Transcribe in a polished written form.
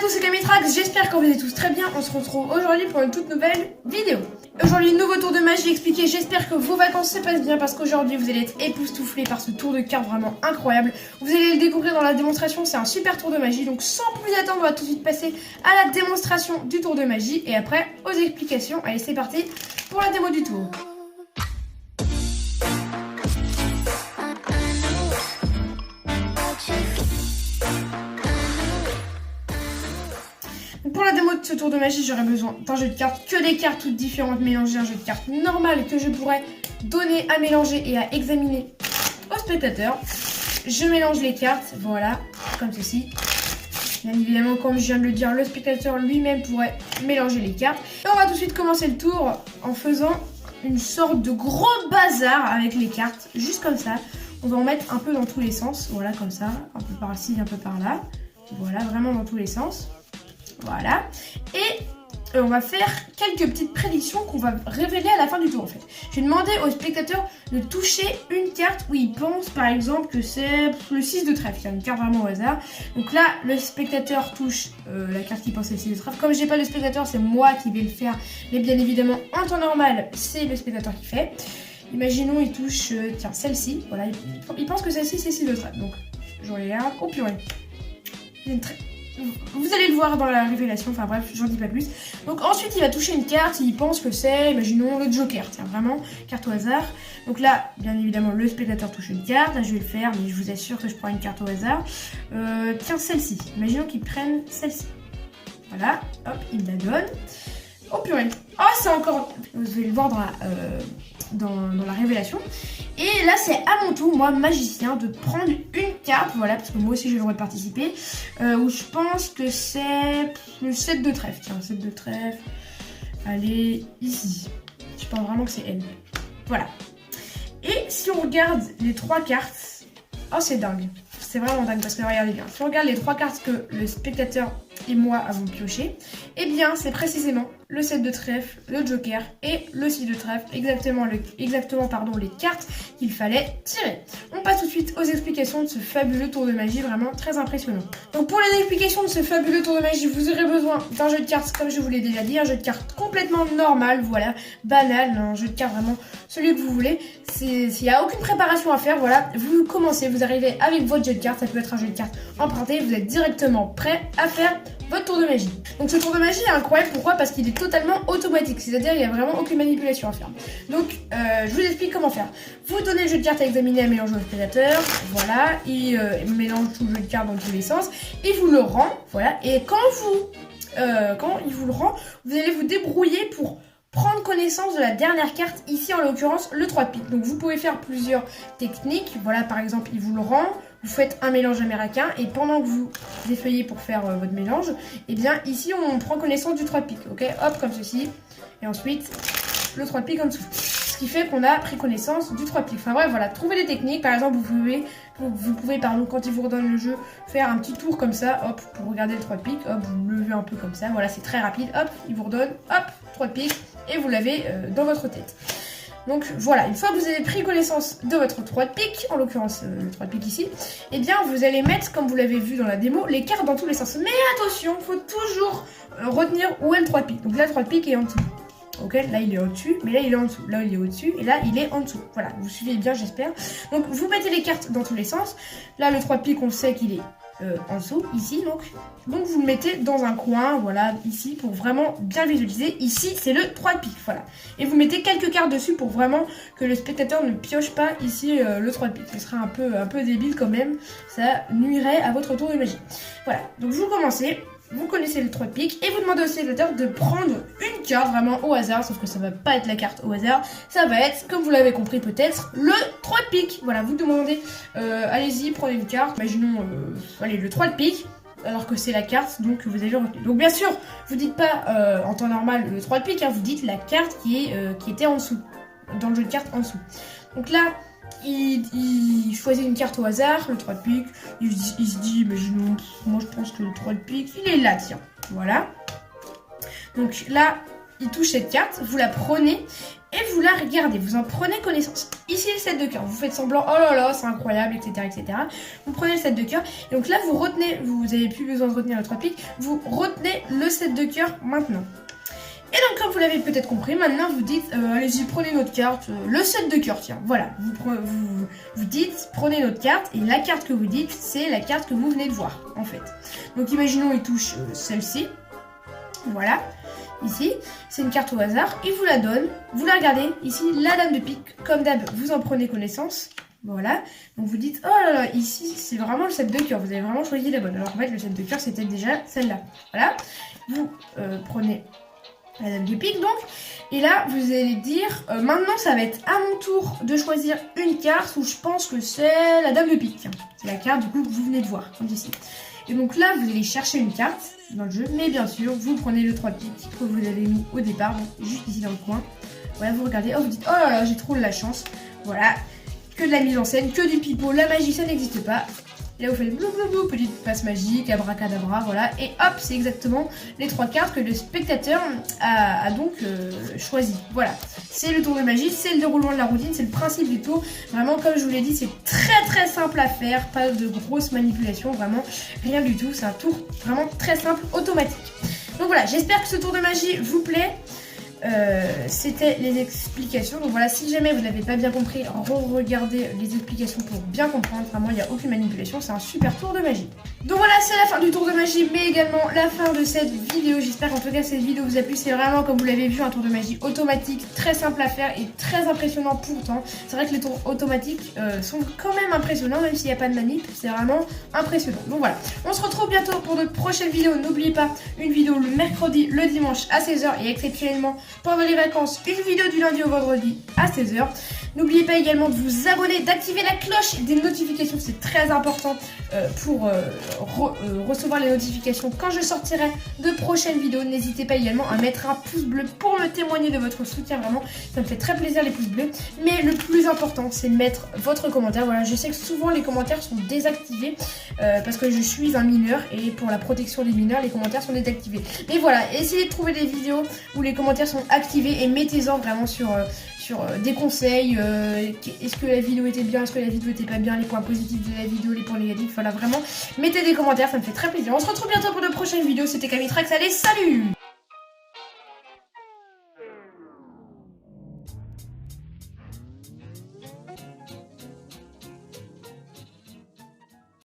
tous, c'est Camitrax, j'espère que vous allez tous très bien. On se retrouve aujourd'hui pour une toute nouvelle vidéo. Aujourd'hui, nouveau tour de magie expliqué. J'espère que vos vacances se passent bien parce qu'aujourd'hui, vous allez être époustouflés par ce tour de cartes vraiment incroyable. Vous allez le découvrir dans la démonstration, c'est un super tour de magie. Donc sans plus attendre, on va tout de suite passer à la démonstration du tour de magie et après aux explications. Allez, c'est parti pour la démo du tour. Pour la démo de ce tour de magie, j'aurai besoin d'un jeu de cartes, que des cartes toutes différentes mélangées, un jeu de cartes normal que je pourrais donner à mélanger et à examiner aux spectateurs. Je mélange les cartes, voilà, comme ceci. Bien évidemment, comme je viens de le dire, le spectateur lui-même pourrait mélanger les cartes. Et on va tout de suite commencer le tour en faisant une sorte de gros bazar avec les cartes, juste comme ça. On va en mettre un peu dans tous les sens, voilà, comme ça, un peu par-ci, un peu par-là. Voilà, vraiment dans tous les sens. Voilà, et on va faire quelques petites prédictions qu'on va révéler à la fin du tour en fait. Je vais demander aux spectateurs de toucher une carte où ils pensent par exemple que c'est le 6 de trèfle, c'est une carte vraiment au hasard. Donc là, le spectateur touche la carte qui pense c'est le 6 de trèfle. Comme j'ai pas le spectateur, c'est moi qui vais le faire, mais bien évidemment en temps normal, c'est le spectateur qui fait. Imaginons il touche, tiens, celle-ci, voilà, il pense que celle-ci c'est 6 de trèfle. Donc je regarde, oh purée, vous allez le voir dans la révélation, enfin bref, j'en dis pas plus. Donc ensuite il va toucher une carte, il pense que c'est, imaginons, le Joker, tiens vraiment, carte au hasard. Donc là, bien évidemment, le spectateur touche une carte, là je vais le faire, mais je vous assure que je prends une carte au hasard. Tiens, celle-ci, imaginons qu'il prenne celle-ci. Voilà, hop, il la donne. Oh purée, oh c'est encore, vous allez le voir dans la révélation. Et là c'est à mon tour, moi magicien, de prendre une carte, voilà, parce que moi aussi j'ai le droit de participer, où je pense que c'est le 7 de trèfle, tiens, 7 de trèfle, allez, ici, je pense vraiment que c'est elle, voilà. Et si on regarde les trois cartes, oh c'est dingue, c'est vraiment dingue, parce que regardez bien, si on regarde les trois cartes que le spectateur et moi avons pioché, eh bien c'est précisément le 7 de trèfle, le Joker et le 6 de trèfle, exactement les cartes qu'il fallait tirer. On passe tout de suite aux explications de ce fabuleux tour de magie, vraiment très impressionnant. Donc pour les explications de ce fabuleux tour de magie, vous aurez besoin d'un jeu de cartes, comme je vous l'ai déjà dit, un jeu de cartes complètement normal, voilà, banal, un jeu de cartes vraiment celui que vous voulez. Il n'y a aucune préparation à faire, voilà, vous commencez, vous arrivez avec votre jeu de cartes, ça peut être un jeu de cartes emprunté, vous êtes directement prêt à faire votre tour de magie. Donc ce tour de magie est incroyable, pourquoi? Parce qu'il est totalement automatique, c'est-à-dire il n'y a vraiment aucune manipulation à faire. Donc je vous explique comment faire. Vous donnez le jeu de cartes à examiner, à mélanger au spectateur, voilà, il mélange tout le jeu de cartes dans tous les sens, il vous le rend, voilà, et quand il vous le rend, vous allez vous débrouiller pour prendre connaissance de la dernière carte, ici en l'occurrence le 3 de pique. Donc vous pouvez faire plusieurs techniques, voilà, par exemple il vous le rend, vous faites un mélange américain et pendant que vous défeuillez pour faire votre mélange, et bien ici on prend connaissance du 3 de pique, ok, hop comme ceci, et ensuite le 3 de pique en dessous. Ce qui fait qu'on a pris connaissance du 3 de pique. Enfin bref, voilà, trouvez des techniques, par exemple vous pouvez pardon, quand il vous redonne le jeu, faire un petit tour comme ça, hop, pour regarder le 3 de pique, hop, vous le levez un peu comme ça, voilà, c'est très rapide, hop, il vous redonne, hop, 3 de pique, et vous l'avez dans votre tête. Donc voilà, une fois que vous avez pris connaissance de votre 3 de pique, en l'occurrence le 3 de pique ici, eh bien vous allez mettre, comme vous l'avez vu dans la démo, les cartes dans tous les sens. Mais attention, il faut toujours retenir où est le 3 de pique. Donc là, le 3 de pique est en dessous. Ok, là il est au-dessus, mais là il est en dessous. Là il est au-dessus, et là il est en dessous. Voilà, vous suivez bien, j'espère. Donc vous mettez les cartes dans tous les sens. Là le 3 de pique, on sait qu'il est en dessous, ici donc vous le mettez dans un coin, voilà, ici, pour vraiment bien visualiser. Ici c'est le 3 de pique, voilà, et vous mettez quelques cartes dessus pour vraiment que le spectateur ne pioche pas ici le 3 de pique. Ce serait un peu débile quand même, ça nuirait à votre tour de magie. Voilà, donc vous commencez, vous connaissez le 3 de pique et vous demandez au spectateur de prendre une carte vraiment au hasard, sauf que ça va pas être la carte au hasard, ça va être, comme vous l'avez compris peut-être, le 3 de pique. Voilà, vous demandez, allez-y, prenez une carte, imaginons, allez, le 3 de pique, alors que c'est la carte donc que vous avez retenue. Donc bien sûr, vous dites pas en temps normal le 3 de pique, hein, vous dites la carte qui était en dessous, dans le jeu de cartes en dessous. Donc là, il choisit une carte au hasard, le 3 de pique, il se dit, imaginons, moi je pense que le 3 de pique, il est là, tiens, voilà. Donc là, il touche cette carte, vous la prenez et vous la regardez, vous en prenez connaissance. Ici le 7 de cœur, vous faites semblant, oh là là, c'est incroyable, etc., etc. Vous prenez le 7 de cœur, et donc là vous retenez, vous n'avez plus besoin de retenir le 3 de pique, vous retenez le 7 de cœur maintenant. Et donc comme vous l'avez peut-être compris, maintenant vous dites, allez-y, prenez notre carte, le 7 de cœur, tiens, voilà. Vous dites, prenez notre carte, et la carte que vous dites, c'est la carte que vous venez de voir, en fait. Donc imaginons, il touche celle-ci, voilà. Ici, c'est une carte au hasard, il vous la donne, vous la regardez, ici, la dame de pique, comme d'hab, vous en prenez connaissance, voilà, donc vous dites, oh là là, ici, c'est vraiment le 7 de cœur, vous avez vraiment choisi la bonne, alors en fait, le 7 de cœur, c'était déjà celle-là, voilà, vous prenez la dame de pique, donc, et là, vous allez dire, maintenant, ça va être à mon tour de choisir une carte où je pense que c'est la dame de pique, c'est la carte, du coup, que vous venez de voir, comme ici. Et donc là, vous allez chercher une carte dans le jeu, mais bien sûr, vous prenez le 3 de pique que vous avez mis au départ, donc juste ici dans le coin. Voilà, vous regardez, oh, vous dites, oh là là, j'ai trop de la chance. Voilà, que de la mise en scène, que du pipeau, la magie, ça n'existe pas. Et là, vous faites blou blou blou, petite passe magique, abracadabra, voilà. Et hop, c'est exactement les 3 cartes que le spectateur a donc choisi. Voilà, c'est le tour de magie, c'est le déroulement de la routine, c'est le principe du tour. Vraiment, comme je vous l'ai dit, c'est très simple à faire, pas de grosses manipulations, vraiment rien du tout. C'est un tour vraiment très simple, automatique. Donc voilà, j'espère que ce tour de magie vous plaît. C'était les explications, donc voilà, si jamais vous n'avez pas bien compris, regardez les explications pour bien comprendre. Vraiment, il n'y a aucune manipulation, c'est un super tour de magie. Donc voilà, c'est la fin du tour de magie, mais également la fin de cette vidéo. J'espère qu'en tout cas cette vidéo vous a plu. C'est vraiment, comme vous l'avez vu, un tour de magie automatique, très simple à faire et très impressionnant pourtant. C'est vrai que les tours automatiques sont quand même impressionnants, même s'il n'y a pas de manip, c'est vraiment impressionnant. Donc voilà, on se retrouve bientôt pour de prochaines vidéos. N'oubliez pas, une vidéo le mercredi, le dimanche à 16 h et exceptionnellement pendant les vacances, une vidéo du lundi au vendredi à 16 h. N'oubliez pas également de vous abonner, d'activer la cloche des notifications, c'est très important pour recevoir les notifications quand je sortirai de prochaines vidéos. N'hésitez pas également à mettre un pouce bleu pour me témoigner de votre soutien, vraiment, ça me fait très plaisir les pouces bleus. Mais le plus important, c'est de mettre votre commentaire. Voilà, je sais que souvent les commentaires sont désactivés parce que je suis un mineur et pour la protection des mineurs, les commentaires sont désactivés. Mais voilà, essayez de trouver des vidéos où les commentaires sont activés et mettez-en vraiment sur des conseils, est-ce que la vidéo était bien, est-ce que la vidéo était pas bien, les points positifs de la vidéo, les points négatifs, voilà, vraiment, mettez des commentaires, ça me fait très plaisir. On se retrouve bientôt pour de prochaines vidéos, c'était Camitrax, allez, salut!